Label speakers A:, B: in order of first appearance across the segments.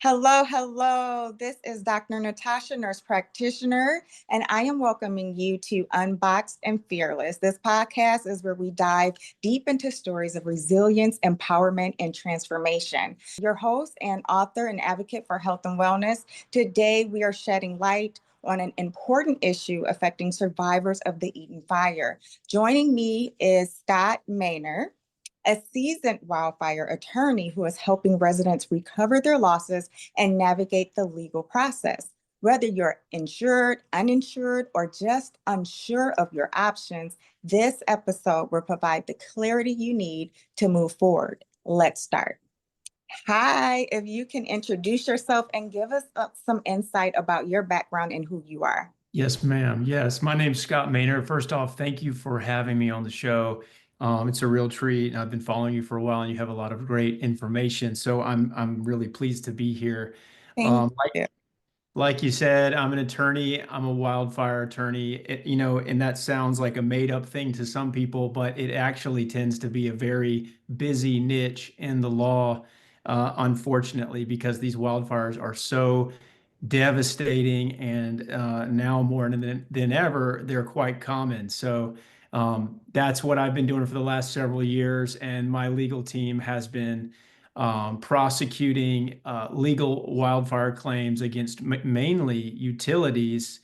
A: Hello, hello. This is Dr. Natasha, nurse practitioner, and I am welcoming you to Unboxed and Fearless. This podcast is where we dive deep into stories of resilience, empowerment, and transformation. Your host and author and advocate for health and wellness. Today, we are shedding light on an important issue affecting survivors of the Eaton Fire. Joining me is Scott Maynor, a seasoned wildfire attorney who is helping residents recover their losses and navigate the legal process. Whether you're insured, uninsured, or just unsure of your options, this episode will provide the clarity you need to move forward. Let's start. Hi, if you can introduce yourself and give us some insight about your background and who you are.
B: Yes, ma'am. Yes, my name's Scott Maynor. First off, thank you for having me on the show. It's a real treat. I've been following you for a while, and you have a lot of great information. So I'm really pleased to be here.
A: Thank
B: Um, like
A: you.
B: like you said, I'm an attorney. I'm a wildfire attorney. And that sounds like a made up thing to some people, but it actually tends to be a very busy niche in the law, unfortunately, because these wildfires are so devastating, and now more than ever, they're quite common. So that's what I've been doing for the last several years, and my legal team has been prosecuting legal wildfire claims against mainly utilities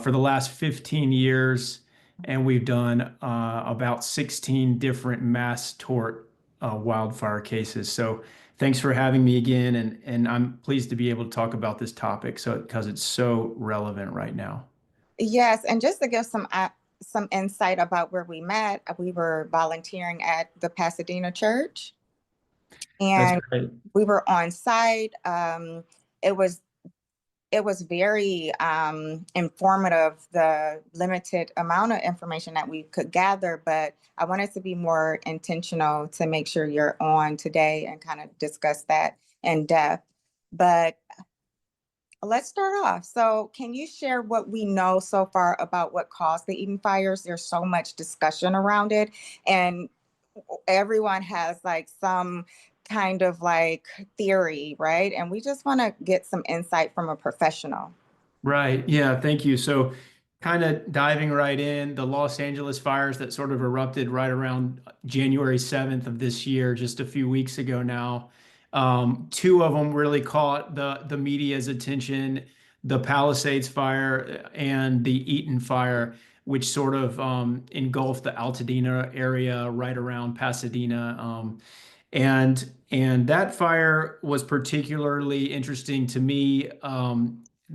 B: for the last 15 years, and we've done about 16 different mass tort wildfire cases. So thanks for having me again, and I'm pleased to be able to talk about this topic because it's so relevant right now.
A: Yes, and just to give some insight about where we met, we were volunteering at the Pasadena church,
B: That's
A: and
B: great.
A: we were on site. It was it was very informative, the limited amount of information that we could gather, but I wanted to be more intentional to make sure you're on today and kind of discuss that in depth. But let's start off. So, can you share what we know so far about what caused the Eden fires? There's so much discussion around it, and everyone has like some kind of like theory, right? And we just want to get some insight from a professional.
B: Right. Yeah. Thank you. So, kind of diving right in, the Los Angeles fires that sort of erupted right around January 7th of this year, just a few weeks ago now. Two of them really caught the media's attention, the Palisades fire and the Eaton fire, which sort of engulfed the Altadena area right around Pasadena. And that fire was particularly interesting to me,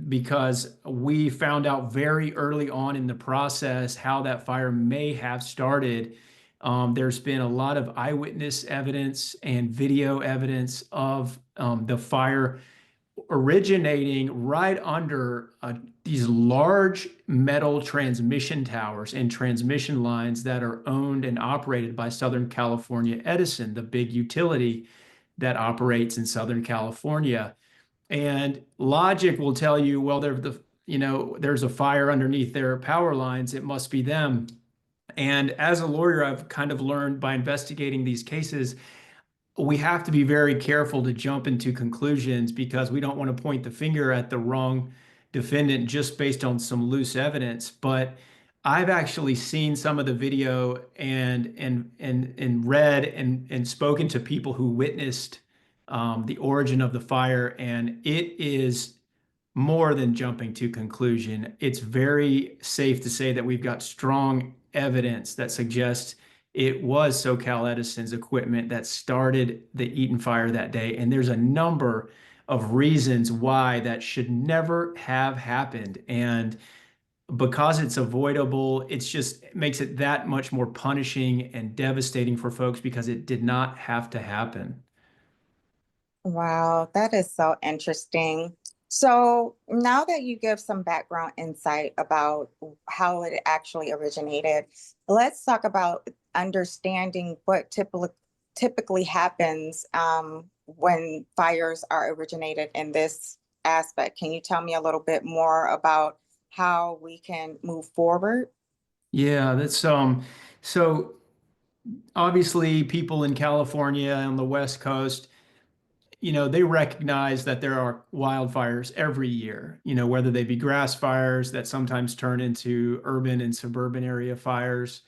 B: because we found out very early on in the process how that fire may have started. There's been a lot of eyewitness evidence and video evidence of the fire originating right under these large metal transmission towers and transmission lines that are owned and operated by Southern California Edison, the big utility that operates in Southern California. And logic will tell you, well, there's a fire underneath their power lines. It must be them. And as a lawyer, I've kind of learned by investigating these cases, we have to be very careful to jump into conclusions because we don't want to point the finger at the wrong defendant just based on some loose evidence. But I've actually seen some of the video and read and spoken to people who witnessed the origin of the fire, and it is more than jumping to conclusion. It's very safe to say that we've got strong evidence that suggests it was SoCal Edison's equipment that started the Eaton fire that day. And there's a number of reasons why that should never have happened. And because it's avoidable, it's just it makes it that much more punishing and devastating for folks because it did not have to happen.
A: Wow, that is so interesting. So now that you give some background insight about how it actually originated, let's talk about understanding what typically happens when fires are originated in this aspect. Can you tell me a little bit more about how we can move forward?
B: Yeah, that's so obviously people in California on the West Coast, they recognize that there are wildfires every year, whether they be grass fires that sometimes turn into urban and suburban area fires,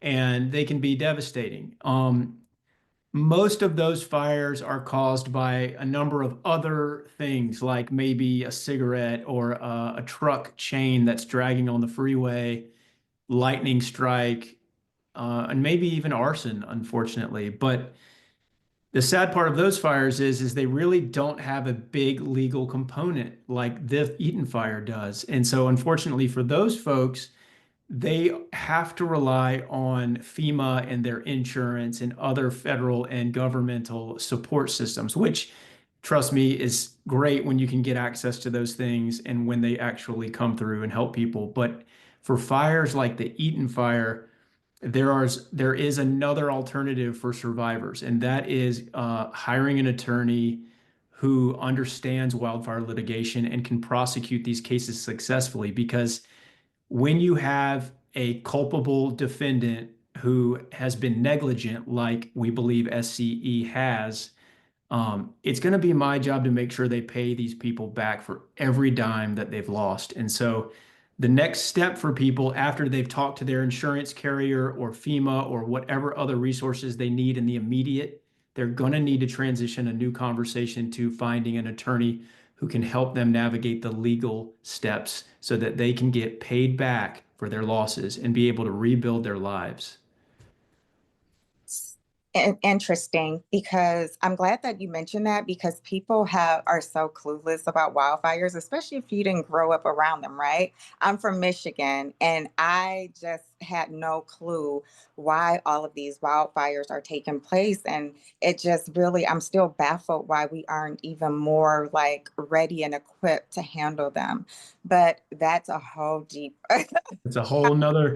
B: and they can be devastating. Most of those fires are caused by a number of other things, like maybe a cigarette or a truck chain that's dragging on the freeway, lightning strike, and maybe even arson, unfortunately. But the sad part of those fires is they really don't have a big legal component like the Eaton Fire does. And so unfortunately for those folks, they have to rely on FEMA and their insurance and other federal and governmental support systems, which, trust me, is great when you can get access to those things and when they actually come through and help people. But for fires like the Eaton Fire, there is another alternative for survivors, and that is hiring an attorney who understands wildfire litigation and can prosecute these cases successfully. Because when you have a culpable defendant who has been negligent, like we believe SCE has, it's going to be my job to make sure they pay these people back for every dime that they've lost. And so the next step for people after they've talked to their insurance carrier or FEMA or whatever other resources they need in the immediate, they're going to need to transition a new conversation to finding an attorney who can help them navigate the legal steps so that they can get paid back for their losses and be able to rebuild their lives.
A: Interesting, because I'm glad that you mentioned that, because people are so clueless about wildfires, especially if you didn't grow up around them, right? I'm from Michigan, and I just had no clue why all of these wildfires are taking place. And it just really, I'm still baffled why we aren't even more like ready and equipped to handle them. But that's a whole deep
B: That's a whole nother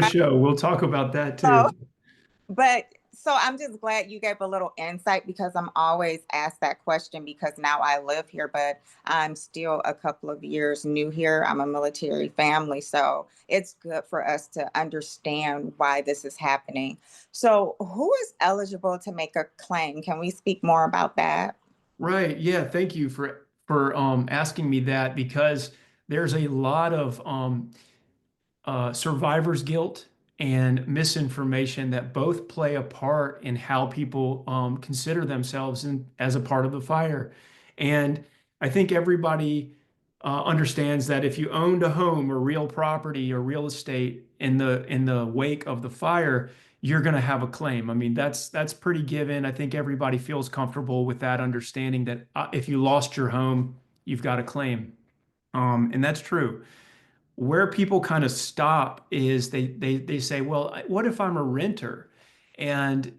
B: show. We'll talk about that
A: so,
B: too.
A: but so I'm just glad you gave a little insight, because I'm always asked that question because now I live here, but I'm still a couple of years new here. I'm a military family, so it's good for us to understand why this is happening. So, who is eligible to make a claim? Can we speak more about that?
B: Right. Yeah. Thank you for asking me that, because there's a lot of survivor's guilt and misinformation that both play a part in how people consider themselves as a part of the fire. And I think everybody understands that if you owned a home or real property or real estate in the wake of the fire, you're going to have a claim. I mean, that's pretty given. I think everybody feels comfortable with that understanding that if you lost your home, you've got a claim. And that's true. Where people kind of stop is they say, well, what if I'm a renter and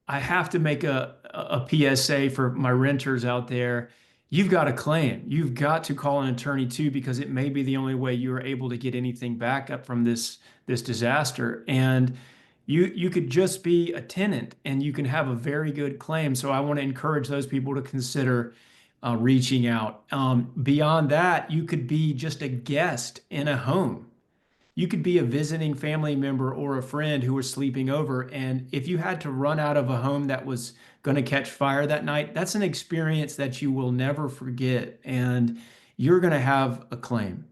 B: I have to make a PSA for my renters out there? You've got a claim. You've got to call an attorney too, because it may be the only way you are able to get anything back up from this disaster. And you could just be a tenant and you can have a very good claim. So I want to encourage those people to consider reaching out. Beyond that, you could be just a guest in a home. You could be a visiting family member or a friend who was sleeping over. And if you had to run out of a home that was going to catch fire that night, that's an experience that you will never forget. And you're going to have a claim.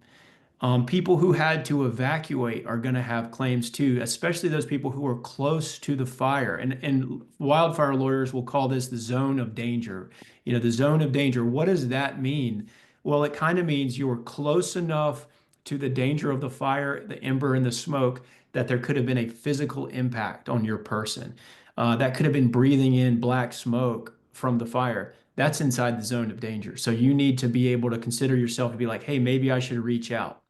B: People who had to evacuate are going to have claims too, especially those people who are close to the fire. And wildfire lawyers will call this the zone of danger. The zone of danger. What does that mean? Well, it kind of means you're close enough to the danger of the fire, the ember, and the smoke that there could have been a physical impact on your person. That could have been breathing in black smoke from the fire. That's inside the zone of danger. So you need to be able to consider yourself to be like, hey, maybe I should reach out.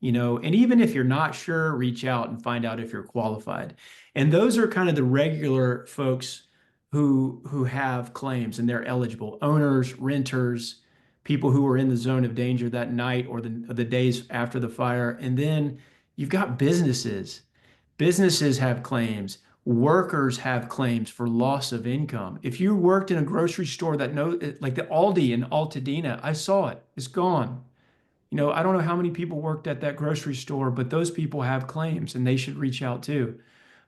B: And even if you're not sure, reach out and find out if you're qualified. And those are kind of the regular folks who have claims and they're eligible: owners, renters, people who were in the zone of danger that night or the days after the fire. And then you've got businesses. Businesses have claims. Workers have claims for loss of income. If you worked in a grocery store like the Aldi in Altadena, I saw it. It's gone. I don't know how many people worked at that grocery store, but those people have claims and they should reach out too.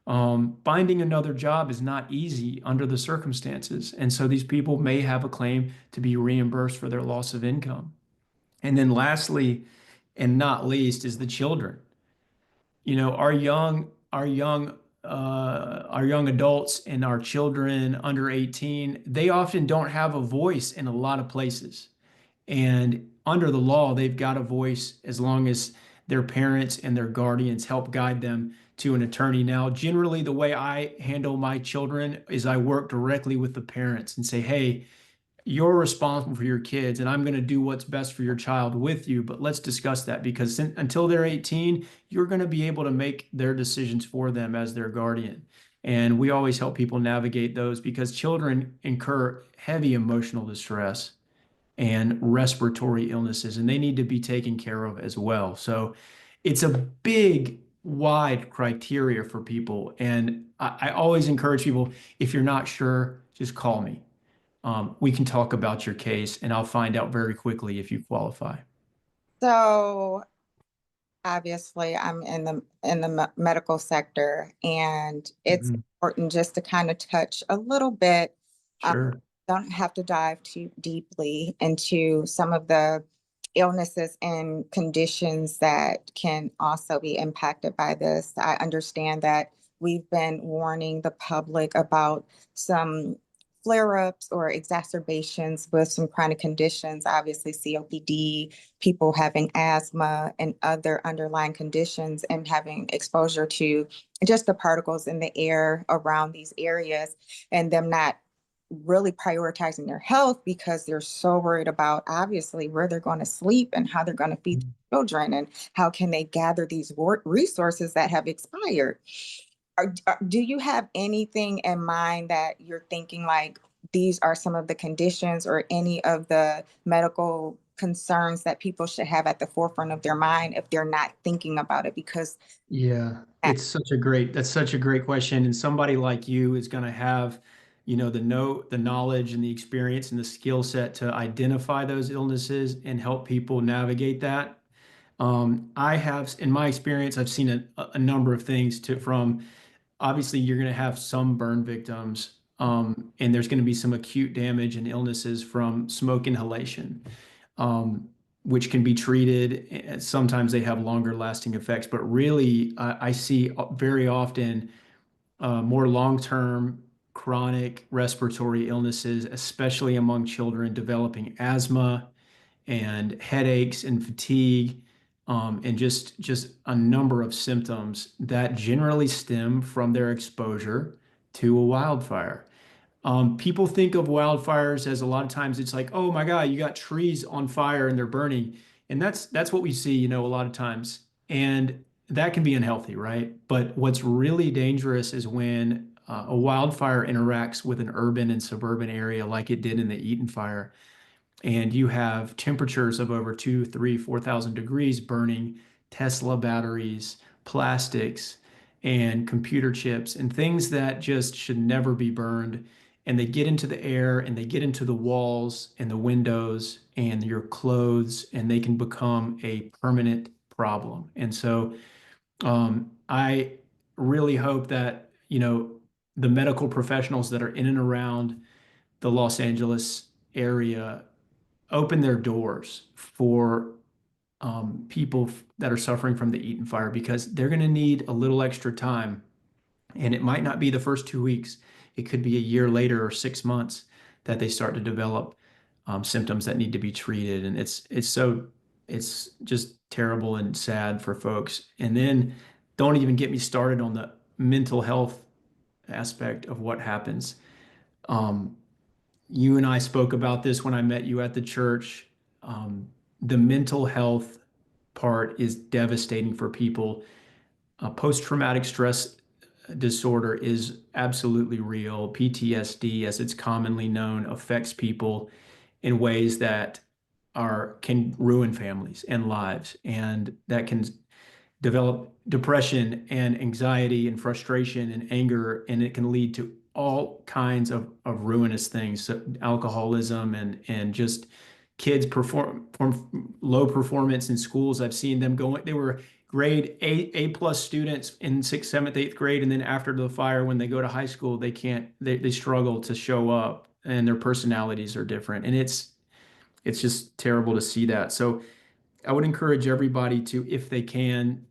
B: Finding another job is not easy under the circumstances. And so these people may have a claim to be reimbursed for their loss of income. And then lastly, and not least, is the children. Our young adults and our children under 18, they often don't have a voice in a lot of places. And under the law, they've got a voice as long as their parents and their guardians help guide them to an attorney. Now, generally, the way I handle my children is I work directly with the parents and say, hey, you're responsible for your kids, and I'm going to do what's best for your child with you. But let's discuss that because until they're 18, you're going to be able to make their decisions for them as their guardian. And we always help people navigate those because children incur heavy emotional distress and respiratory illnesses, and they need to be taken care of as well. So it's a big, wide criteria for people. And I always encourage people, if you're not sure, just call me. We can talk about your case, and I'll find out very quickly if you qualify.
A: So obviously I'm in the medical sector, and it's
B: Mhm.
A: important just to kind of touch a little bit. um,
B: Sure.
A: don't have to dive too deeply into some of the illnesses and conditions that can also be impacted by this. I understand that we've been warning the public about some flare-ups or exacerbations with some chronic conditions, obviously COPD, people having asthma and other underlying conditions, and having exposure to just the particles in the air around these areas, and them not really prioritizing their health because they're so worried about obviously where they're going to sleep and how they're going to feed children and how can they gather these resources that have expired. Do you have anything in mind that you're thinking like these are some of the conditions or any of the medical concerns that people should have at the forefront of their mind if they're not thinking about it? Because
B: Yeah, that's such a great question. And somebody like you is going to have, the knowledge and the experience and the skill set to identify those illnesses and help people navigate that. I have, in my experience, I've seen a number of things from obviously you're going to have some burn victims, and there's going to be some acute damage and illnesses from smoke inhalation, um, which can be treated. Sometimes they have longer lasting effects, but really, I see very often more long-term chronic respiratory illnesses, especially among children developing asthma and headaches and fatigue, and just a number of symptoms that generally stem from their exposure to a wildfire. People think of wildfires as a lot of times it's like, oh my God, you got trees on fire and they're burning. And that's what we see, a lot of times. And that can be unhealthy, right? But what's really dangerous is when a wildfire interacts with an urban and suburban area like it did in the Eaton Fire, and you have temperatures of over 2, 3, 4,000 degrees burning Tesla batteries, plastics, and computer chips, and things that just should never be burned. And they get into the air and they get into the walls and the windows and your clothes, and they can become a permanent problem. And so I really hope that, the medical professionals that are in and around the Los Angeles area open their doors for people that are suffering from the Eaton fire because they're going to need a little extra time. And it might not be the first 2 weeks. It could be a year later or 6 months that they start to develop symptoms that need to be treated. And it's just terrible and sad for folks. And then don't even get me started on the mental health aspect of what happens. Um, you and I spoke about this when I met you at the church. The mental health part is devastating for people. Post-traumatic stress disorder is absolutely real. PTSD, as it's commonly known, affects people in ways that can ruin families and lives, and that can develop depression and anxiety and frustration and anger, and it can lead to all kinds of ruinous things, so alcoholism and just kids perform low performance in schools. I've seen them going, they were grade A plus students in sixth, seventh, eighth grade, and then after the fire, when they go to high school, they struggle to show up, and their personalities are different, and it's just terrible to see that. So I would encourage everybody to, if they can,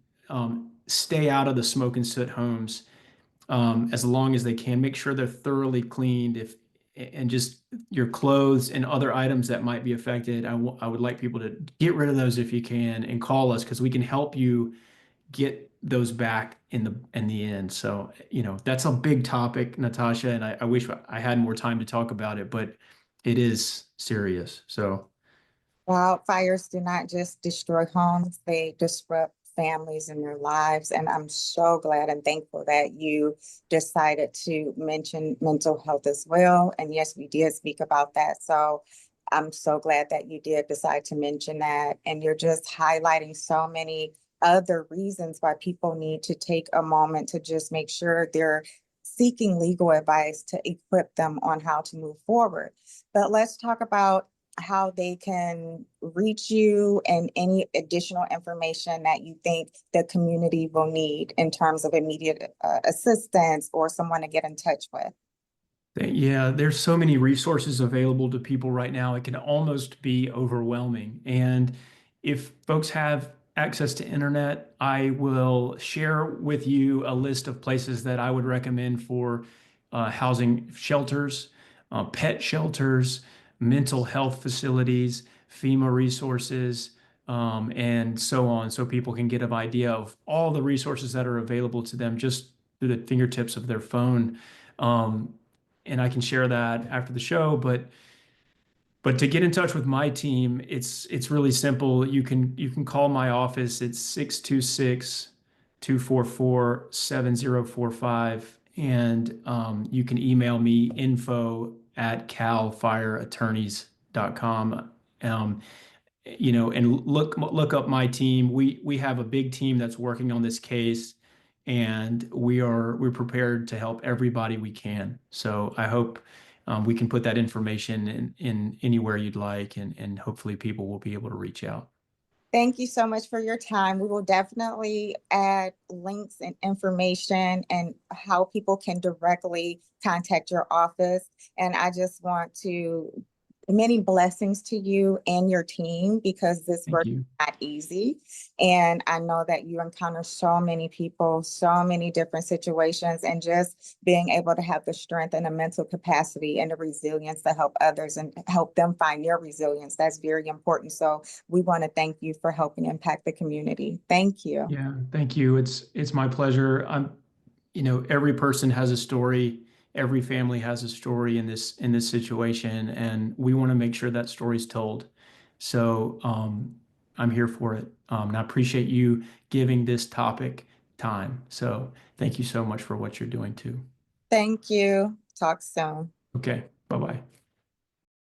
B: stay out of the smoke and soot homes as long as they can. Make sure they're thoroughly cleaned. If and just your clothes and other items that might be affected, I would like people to get rid of those if you can, and call us because we can help you get those back in the end. So, that's a big topic, Natasha, and I wish I had more time to talk about it, but it is serious. So,
A: Wildfires do not just destroy homes, they disrupt families and their lives. And I'm so glad and thankful that you decided to mention mental health as well. And yes, we did speak about that. So I'm so glad that you did decide to mention that. And you're just highlighting so many other reasons why people need to take a moment to just make sure they're seeking legal advice to equip them on how to move forward. But let's talk about how they can reach you and any additional information that you think the community will need in terms of immediate assistance or someone to get in touch with.
B: yeah, there's so many resources available to people right now. It can almost be overwhelming. And if folks have access to internet, I will share with you a list of places that I would recommend for housing shelters, pet shelters, mental health facilities, FEMA resources, and so on, so people can get an idea of all the resources that are available to them just through the fingertips of their phone. Um, and I can share that after the show. But to get in touch with my team, it's really simple. You can call my office. It's 626-244-7045. And you can email me info@calfireattorneys.com. And look up my team. We have a big team that's working on this case, and we're prepared to help everybody we can. So I hope we can put that information in anywhere you'd like, and hopefully people will be able to reach out.
A: Thank you so much for your time. We will definitely add links and information and how people can directly contact your office. And I just want to many blessings to you and your team because this
B: Thank
A: work
B: you.
A: is not easy. And I know that you encounter so many people, so many different situations, and just being able to have the strength and the mental capacity and the resilience to help others and help them find their resilience. That's very important. So we want to thank you for helping impact the community. Thank you.
B: Yeah, thank you. It's my pleasure. Every person has a story. Every family has a story in this situation, and we want to make sure that story's told. So I'm here for it, and I appreciate you giving this topic time. So thank you so much for what you're doing too.
A: Thank you. Talk soon.
B: Okay.